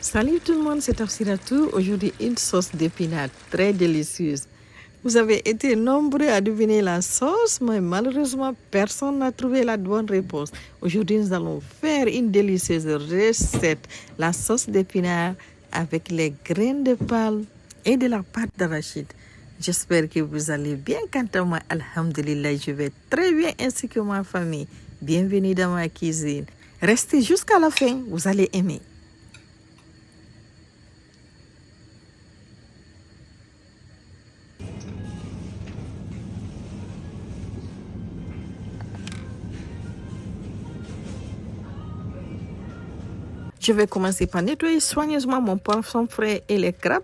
Salut tout le monde, c'est Tafsiratou. Aujourd'hui, une sauce d'épinards très délicieuse. Vous avez été nombreux à deviner la sauce, mais malheureusement, personne n'a trouvé la bonne réponse. Aujourd'hui, nous allons faire une délicieuse recette, la sauce d'épinards avec les graines de palme et de la pâte d'arachide. J'espère que vous allez bien. Quant à moi, alhamdulillah, je vais très bien ainsi que ma famille. Bienvenue dans ma cuisine. Restez jusqu'à la fin, vous allez aimer. Je vais commencer par nettoyer soigneusement mon poisson frais et les crabes.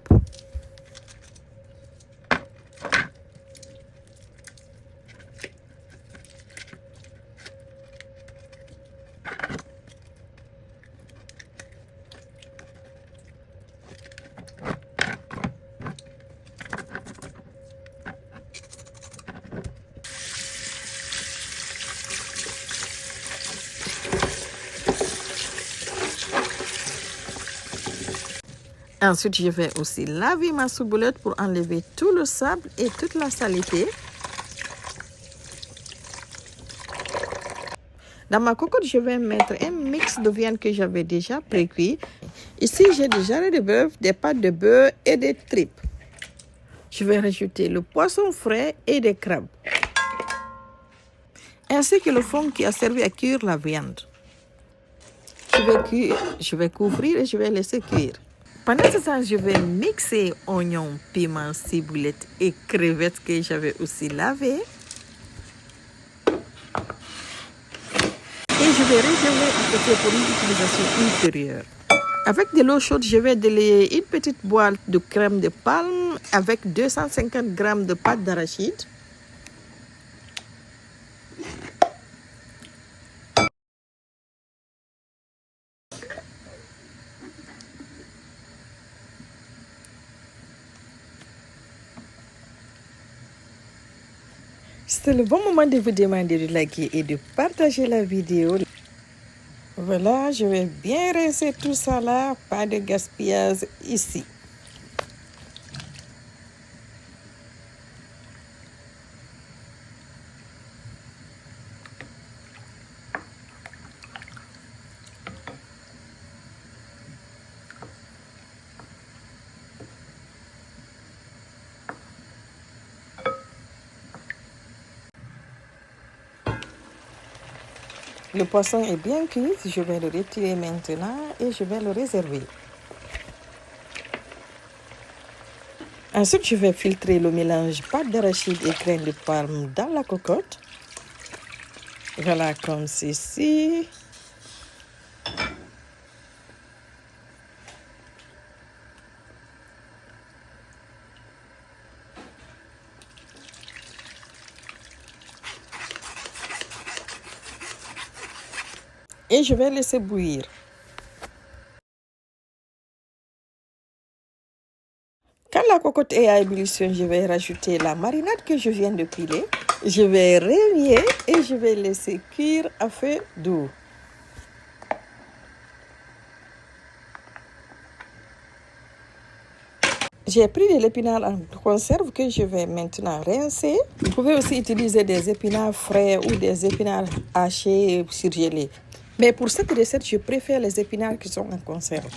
Ensuite, je vais aussi laver ma ciboulette pour enlever tout le sable et toute la saleté. Dans ma cocotte, je vais mettre un mix de viande que j'avais déjà pré-cuit. Ici, j'ai des jarrets de bœuf, des pâtes de beurre et des tripes. Je vais rajouter le poisson frais et des crabes, ainsi que le fond qui a servi à cuire la viande. Je vais couvrir et je vais laisser cuire. Pendant ce temps, je vais mixer oignons, piments, ciboulette et crevettes que j'avais aussi lavées. Et je vais réserver à côté pour une utilisation ultérieure. Avec de l'eau chaude, je vais délayer une petite boîte de crème de palme avec 250 g de pâte d'arachide. C'est le bon moment de vous demander de liker et de partager la vidéo. Voilà, je vais bien rincer tout ça là, pas de gaspillage ici. Le poisson est bien cuit, je vais le retirer maintenant et je vais le réserver. Ensuite, je vais filtrer le mélange pâte d'arachide et graines de palme dans la cocotte. Voilà, comme ceci. Et je vais laisser bouillir. Quand la cocotte est à ébullition, je vais rajouter la marinade que je viens de piler. Je vais remuer et je vais laisser cuire à feu doux. J'ai pris de l'épinard en conserve que je vais maintenant rincer. Vous pouvez aussi utiliser des épinards frais ou des épinards hachés surgelés. Mais pour cette recette, je préfère les épinards qui sont en conserve.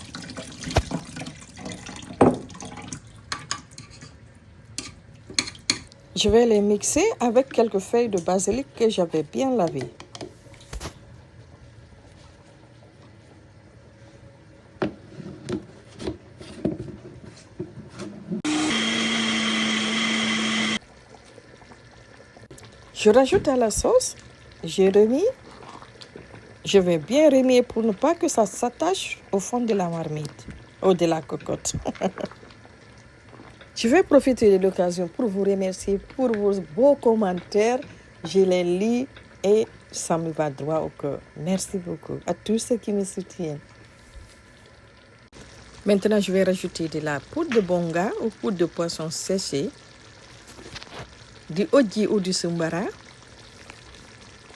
Je vais les mixer avec quelques feuilles de basilic que j'avais bien lavées. Je rajoute à la sauce, je remuer. Je vais bien remuer pour ne pas que ça s'attache au fond de la marmite ou de la cocotte. Je vais profiter de l'occasion pour vous remercier pour vos beaux commentaires. Je les lis et ça me va droit au cœur. Merci beaucoup à tous ceux qui me soutiennent. Maintenant, je vais rajouter de la poudre de bonga ou poudre de poisson séché, du oji ou du sumbara,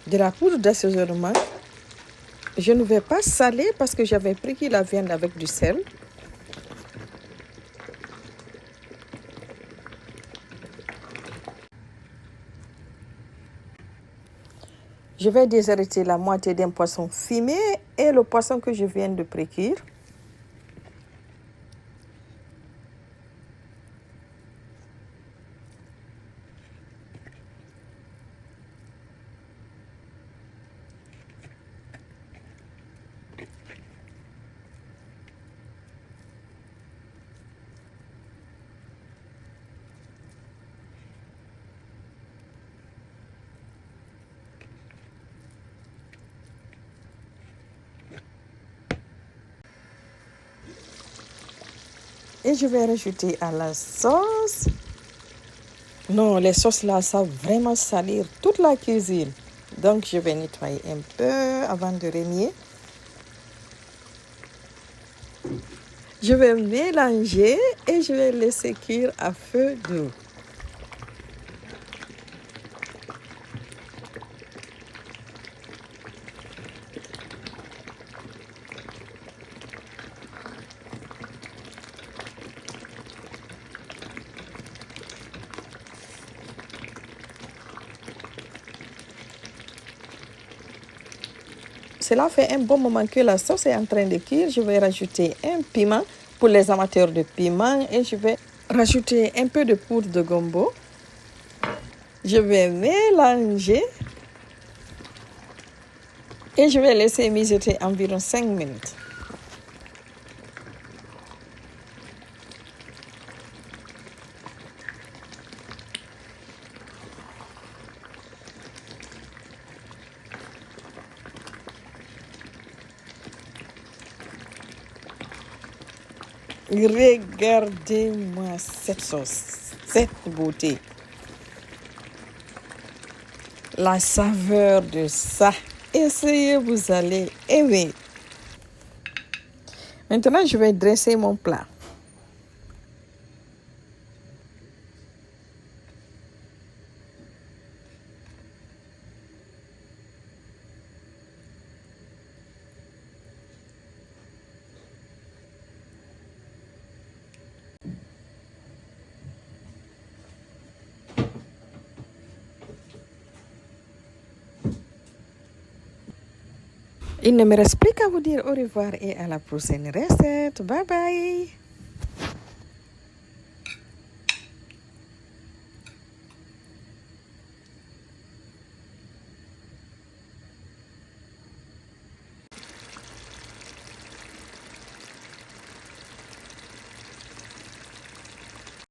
de la poudre d'assaisonnement. Je ne vais pas saler parce que j'avais pris la viande avec du sel. Je vais déshereter la moitié d'un poisson fumé et le poisson que je viens de pré-cuire. Et je vais rajouter à la sauce. Non, les sauces là, ça va vraiment salir toute la cuisine. Donc, je vais nettoyer un peu avant de remuer. Je vais mélanger et je vais laisser cuire à feu doux. Cela fait un bon moment que la sauce est en train de cuire. Je vais rajouter un piment pour les amateurs de piment et je vais rajouter un peu de poudre de gombo. Je vais mélanger et je vais laisser mijoter environ 5 minutes. Regardez-moi cette sauce, cette beauté. La saveur de ça. Essayez, vous allez aimer. Maintenant, je vais dresser mon plat. Il ne me reste plus qu'à vous dire au revoir et à la prochaine recette. Bye bye.